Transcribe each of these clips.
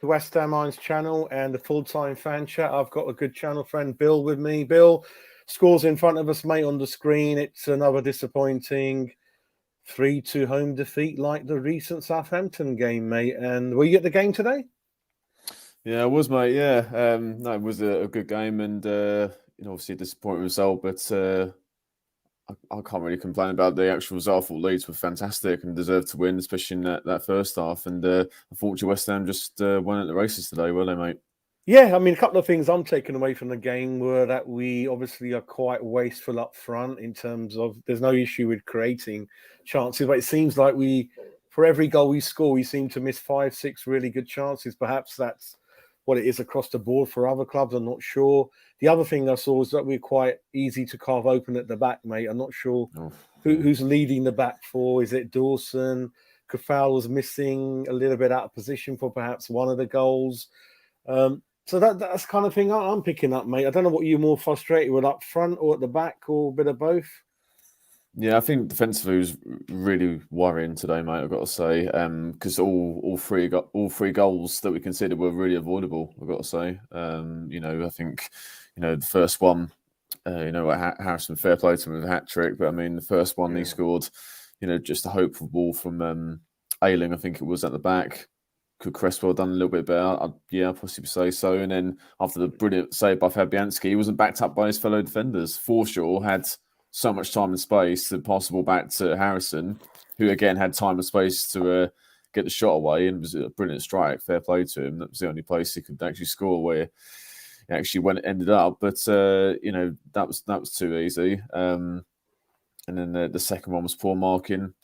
West Ham Irons channel and the full-time fan chat. I've got a good channel friend, Bill, with me. Bill, scores in front of us, mate, on the screen. It's another disappointing 3-2 home defeat like the recent Southampton game, mate. And were you at the game today? Yeah, it was, mate. Yeah, no, it was a good game, and obviously a disappointing result. But I can't really complain about the actual result. I thought Leeds were fantastic and deserved to win, especially in that first half. And unfortunately, West Ham just won at the races today, were they, mate? Yeah, I mean, a couple of things I'm taking away from the game were that we obviously are quite wasteful up front in terms of there's no issue with creating chances, but it seems like for every goal we score, we seem to miss 5, 6 really good chances. Perhaps that's what it is across the board for other clubs. I'm not sure. The other thing I saw is that we're quite easy to carve open at the back, mate. I'm not sure who's leading the back for. Is it Dawson? Kafal was missing a little bit out of position for perhaps one of the goals. So that's kind of thing I'm picking up, mate. I don't know what you're more frustrated with, up front or at the back, or a bit of both. Yeah, I think defensively was really worrying today, mate. I've got to say, because all three goals that we considered were really avoidable. I've got to say, I think, the first one, Harrison, fair play to him with a hat trick, but I mean the first one he scored, just a hopeful ball from Ayling, I think it was at the back. Could Cresswell done a little bit better? I'd possibly say so. And then after the brilliant save by Fabianski, he wasn't backed up by his fellow defenders. Forshaw had so much time and space to pass the ball back to Harrison, who again had time and space to get the shot away, and it was a brilliant strike. Fair play to him. That was the only place he could actually score where he actually ended up. But that was too easy. And then the second one was poor marking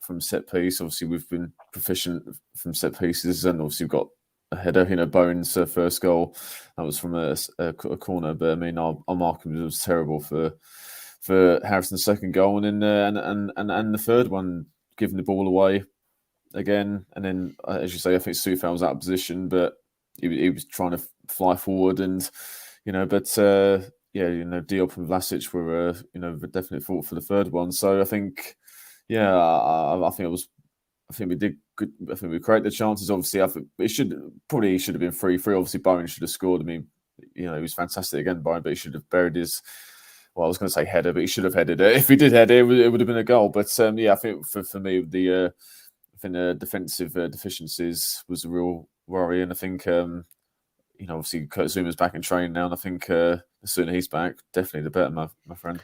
from set piece. Obviously, we've been proficient from set pieces, and obviously we've got a header. Bowen's first goal, that was from a corner. But I mean, our marking was terrible for Harrison's second goal, and then and the third one, giving the ball away again. And then, as you say, I think Soufal was out of position, but he was trying to fly forward, and Diop and Vlasic were definitely fought for the third one. So I think. Yeah, I think we did good. I think we created the chances. Obviously, I think it should have been 3-3. Obviously, Bowen should have scored. I mean, he was fantastic again, Bowen, but he should have buried his. Well, I was going to say header, but he should have headed it. If he did head it, it would have been a goal. But I think for me, the defensive deficiencies was a real worry, and I think obviously Kurt Zuma's back in training now, and I think as soon as he's back, definitely the better, my friend.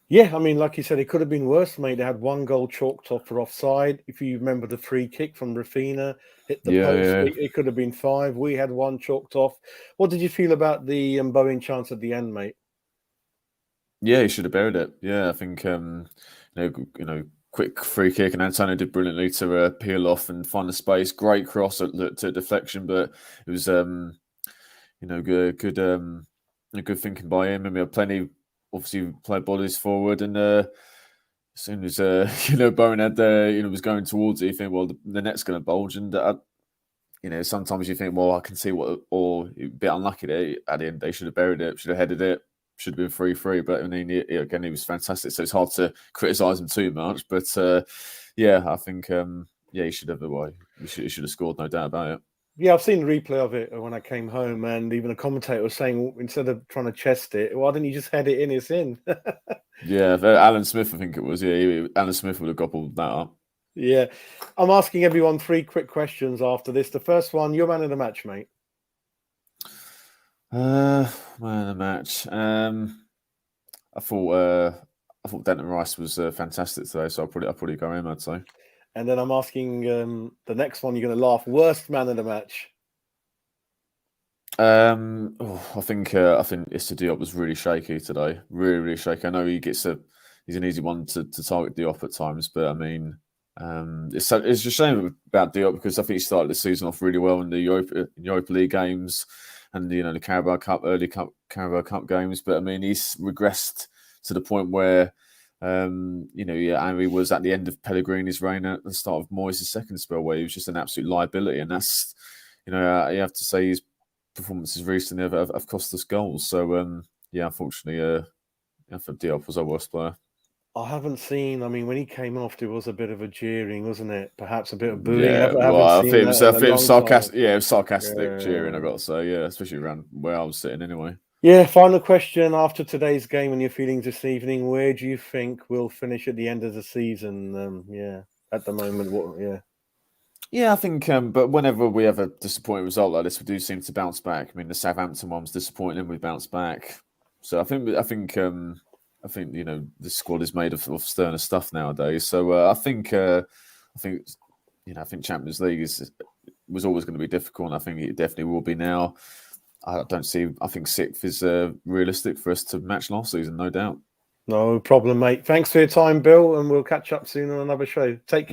Yeah, I mean, like you said, it could have been worse, mate. They had one goal chalked off for offside. If you remember the free kick from Rafina, hit the post. Yeah. It could have been 5. We had one chalked off. What did you feel about the Bowen chance at the end, mate? Yeah, he should have buried it. Yeah, I think quick free kick, and Antonio did brilliantly to peel off and find the space. Great cross to deflection, but it was good thinking by him. And we had plenty. Obviously, played bodies forward, and as soon as Bowen had was going towards it, you think, well, the net's going to bulge, and sometimes you think, well, I can see or a bit unlucky there at the end. They should have buried it, should have headed it, should have been 3-3. But I mean, he was fantastic, so it's hard to criticise him too much. But I think he should have. He should have scored, no doubt about it. Yeah, I've seen the replay of it when I came home, and even a commentator was saying, instead of trying to chest it, why didn't you just head it in? It's in. Yeah, Alan Smith, I think it was. Yeah, Alan Smith would have gobbled that up. Yeah. I'm asking everyone 3 quick questions after this. The first one, your man of the match, mate. Man of the match. I thought Denton Rice was fantastic today, so I'll probably go him, I'd say. And then I'm asking the next one, you're going to laugh. Worst man of the match. I think Issa Diop was really shaky today. Really, really shaky. I know he's an easy one to target Diop at times, but I mean, it's a shame about Diop because I think he started the season off really well in the Europa League games and the Carabao Cup Carabao Cup games. But I mean, he's regressed to the point where. Henry was at the end of Pellegrini's reign at the start of Moyes' second spell, where he was just an absolute liability, and that's, you have to say his performances recently have cost us goals. So, unfortunately, for Diop was our worst player. I haven't seen. I mean, when he came off, there was a bit of a jeering, wasn't it? Perhaps a bit of booing. Yeah, I haven't well, I seen think it that was, in a long time. sarcastic. Yeah, it was sarcastic cheering. I Yeah. got to say, yeah, especially around where I was sitting anyway. Yeah. Final question after today's game and your feelings this evening. Where do you think we'll finish at the end of the season? Yeah. At the moment, what? Yeah. Yeah, I think, but whenever we have a disappointing result like this, we do seem to bounce back. I mean, the Southampton one was disappointing, and we bounced back. So I think, the squad is made of sterner stuff nowadays. So I think, I think Champions League was always going to be difficult, and I think it definitely will be now. I don't see. I think sixth is realistic for us to match last season, no doubt. No problem, mate. Thanks for your time, Bill, and we'll catch up soon on another show. Take care.